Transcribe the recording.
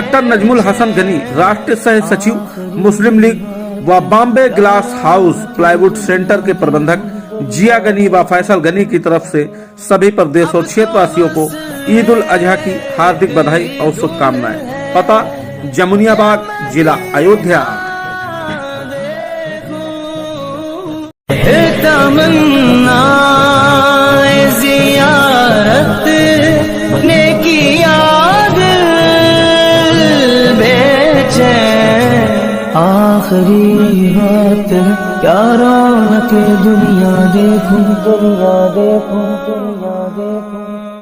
Doctor Najmul Hasan Ghani, राष्ट्रीय सह सचिव मुस्लिम लीग व Bombay glass house plywood centre के प्रबंधक जिया गनी व फैसल गनी की तरफ से सभी प्रदेश और क्षेत्रवासियों को ईद उल अजहा की हार्दिक बधाई और शुभकामनाएं। पता जमुनियाबाग, जिला अयोध्या। ज़ियारत ने किया दिल बेचैन, आखिरी बात क्या रौनक दुनिया देखूं, दुनिया देखूं, दुनिया देखूं।